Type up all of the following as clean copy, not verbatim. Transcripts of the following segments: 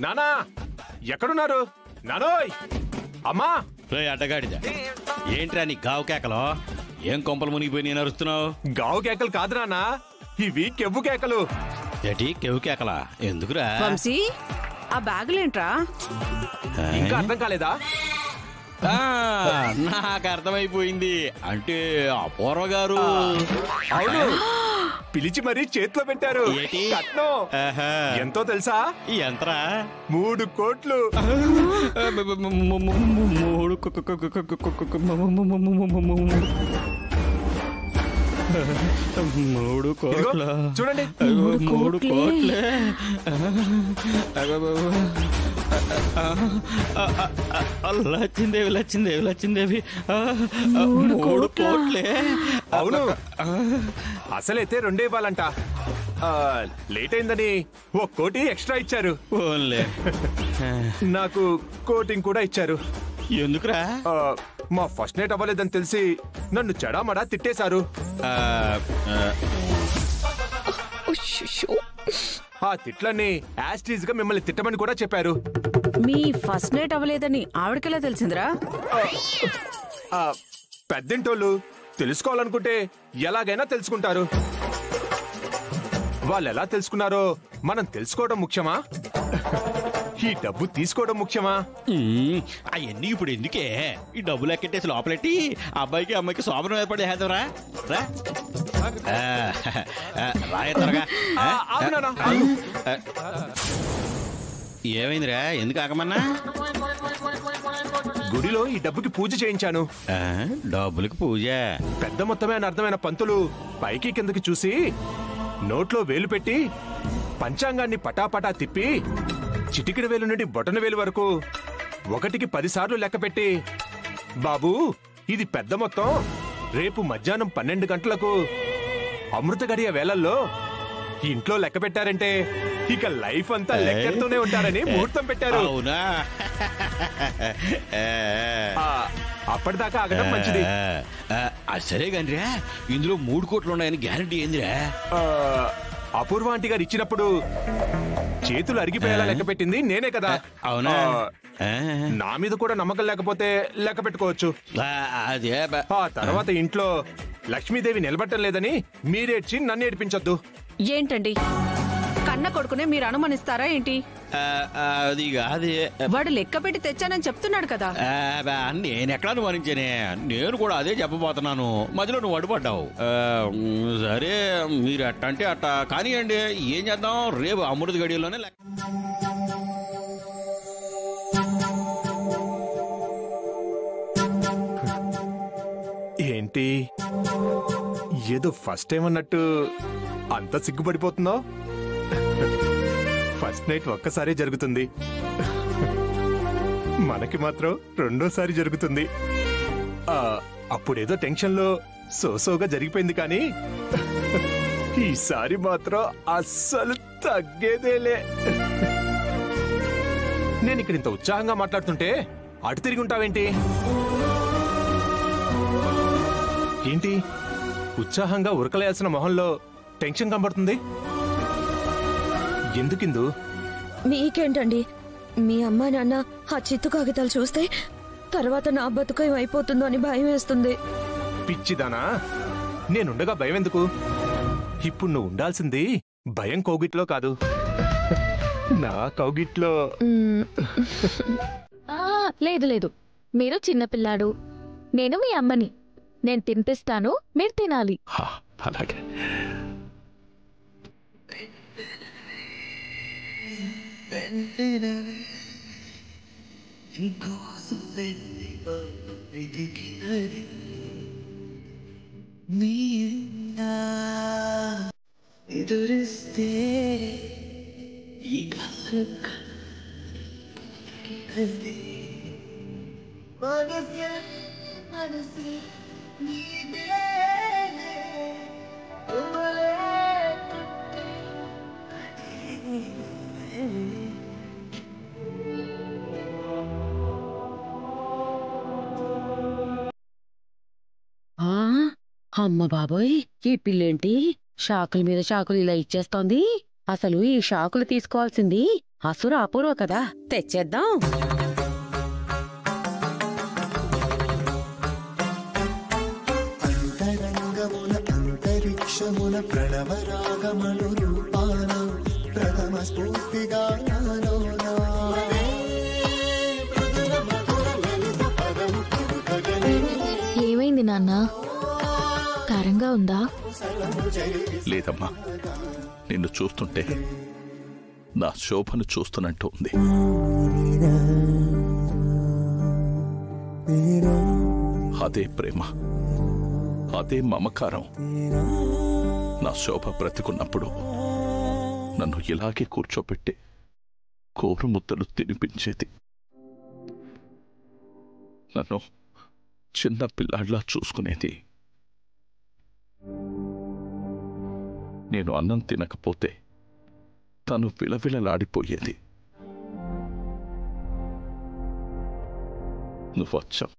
నానా ఎక్కడున్నారు? నానోయ్ అమ్మా! అడ్డగాడిదా ఏంట్రా నీ గావు కేకలో? ఏం కొంపలు మునిగిపోయి నేను అరుస్తున్నావు? గావు కేకలు కాదు నానా, ఇవి కెవ్వు కేకలు. ఏటి కెవ్వు కేకలా? ఎందుకురా? వంశీ, ఆ బ్యాగులేంట్రా? ఇంకా అర్థం కాలేదా? నాకు అర్థమైపోయింది. అంటే అపూర్వ గారు అవును, పిలిచి మరీ చేతిలో పెట్టారు. కట్నం ఎంతో తెలుసా? ఎంతరా? 3 కోట్లు. 3 కోట్ల చూడండి. 3 కోట్లే. లచ్చిందేవి లచ్చిందేవి లచ్చిందేవి 3 కోట్లే. అవును, అసలైతే 2 ఇవ్వాలంట. లేట్ అయిందని 1 కోటి ఎక్స్ట్రా ఇచ్చారు. ఓన్లే నాకు కోటింగ్ కూడా ఇచ్చారు. ఎందుకురా? మా ఫస్ట్ నైట్ అవ్వలేదని తెలిసి నన్ను చెడామడా తిట్టేశారు. ఆ తిట్లన్నీ యాస్టీజ్ గా మిమ్మల్ని తిట్టమని కూడా చెప్పారు. మీ ఫస్ట్ నైట్ అవ్వలేదని ఆవిడకెలా తెలిసిందిరా? పెద్దింటోళ్ళు తెలుసుకోవాలనుకుంటే ఎలాగైనా తెలుసుకుంటారు. వాళ్ళు ఎలా తెలుసుకున్నారో మనం తెలుసుకోవడం ముఖ్యమా, ఈ డబ్బు తీసుకోవడం ముఖ్యమా? అవన్నీ ఇప్పుడు ఎందుకే? ఈ డబ్బులు ఎక్కెట్టేసి లోపలెట్టి అబ్బాయికి అమ్మాయికి శోభనం ఏర్పాటు చేద్దాంరా. రాయత్తరగా ఏమైందిరా? ఎందుకు ఆగమన్నా? గుడిలో ఈ డబ్బుకి పూజ చేయించాను. డబ్బులకి పూజ? పెద్ద మొత్తమే అని అర్థమైన పంతులు పైకి కిందకి చూసి నోట్లో వేలు పెట్టి పంచాంగాన్ని పటాపటా తిప్పి చిటికిడి వేలు నుండి బొటన వేలు వరకు 1కి 10 సార్లు లెక్క పెట్టి, బాబూ ఇది పెద్ద మొత్తం, రేపు మధ్యాహ్నం 12 గంటలకు అమృత గడియ వేళల్లో ఇంట్లో లెక్క పెట్టారంటే ఇక లైఫ్ అంతా లెక్కతోనే ఉంటారని ముహూర్తం పెట్టారు. అవునా? అప్పటిదాకా ఆగడం మంచిది. సరే గానిరా, ఇందులో 3 కోట్లు ఉన్నాయని గ్యారంటీ ఏందిరా? అపూర్వ ఆంటీ గారు ఇచ్చినప్పుడు చేతులు అరిగిపోయేలా లెక్క పెట్టింది నేనే కదా. అవునా? నా మీద కూడా నమ్మకం లేకపోతే లెక్క పెట్టుకోవచ్చు. అదే ఆ తర్వాత ఇంట్లో లక్ష్మీదేవి నిలబట్టం లేదని మీరేడ్చి నన్ను ఏడిపించొద్దు. ఏంటండి, కన్న కొడుకునే మీరు అనుమానిస్తారా ఏంటి? అది కాదే, వాడు లెక్క పెట్టి తెచ్చానని చెప్తున్నాడు కదా. నేనెక్కడ అనుమానించానే? నేను కూడా అదే చెప్పబోతున్నాను, మధ్యలో నువ్వు అడ్డుపడ్డావు. సరే మీరు అట్టంటే అట్ట కానివ్వండి. ఏం చేద్దాం, రేపు అమృత గడియల్లోనే ఏంటి ఏదో ఫస్ట్ టైం అన్నట్టు అంత సిగ్గుపడిపోతున్నావు? ఫస్ట్ నైట్ ఒక్కసారి జరుగుతుంది, మనకి మాత్రం 2వ సారి జరుగుతుంది. అప్పుడేదో టెన్షన్ లో సోసోగా జరిగిపోయింది, కానీ ఈసారి మాత్రం అస్సలు తగ్గేదేలే. నేను ఇక్కడ ఇంత ఉత్సాహంగా మాట్లాడుతుంటే అటు తిరిగి ఉంటావేంటి? ఏంటి ఉత్సాహంగా ఉరకలేయాల్సిన మొహంలో టెన్షన్ కనబడుతుంది? ఎందుకిందు? మీకేంటండి, మీ అమ్మా నాన్న ఆ చిత్తు కాగితాలు చూస్తే తర్వాత నా బతుకం అయిపోతుందో అని భయం వేస్తుంది. పిచ్చిదానా, నేనుండగా భయం ఎందుకు? ఇప్పుడు నువ్వు ఉండాల్సింది భయం కౌగిట్లో కాదు, నా కౌగిట్లో. లేదు లేదు, మీరు చిన్నపిల్లాడు, నేను మీ అమ్మని. నేను తినిపిస్తాను, మీరు తినాలి. అలాగే. ఎదురిస్తే అమ్మ బాబోయ్, ఈ పిల్లేంటి షాకుల మీద షాకులు ఇలా ఇచ్చేస్తోంది? అసలు ఈ షాకులు తీసుకోవాల్సింది అసుర అపూర్వ కదా, తెచ్చేద్దాం. అంతరంగమున అంతరిక్షమున ప్రణవరాగమను రూపాన ప్రథమ స్ఫూర్తిగా నాలోనా. ఏమైంది నాన్న? కారంగా ఉందా? లేదమ్మా, నిన్ను చూస్తుంటే నా శోభను చూస్తున్నట్టు ఉంది. అదే ప్రేమ, అదే మమకారం నా శోభ బ్రతికున్నప్పుడు నన్ను ఇలాగే కూర్చోపెట్టి కోరు ముద్దలు తినిపించేది. నన్ను చిన్న పిల్లాడ్లా చూసుకునేది. నేను అన్నం తినకపోతే తను విలవిలలాడిపోయేది. నువ్వొచ్చావు,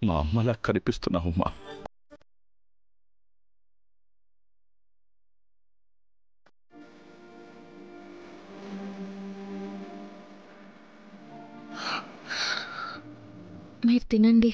మా అమ్మలా కనిపిస్తున్నావమ్మా. మీరు తినండి.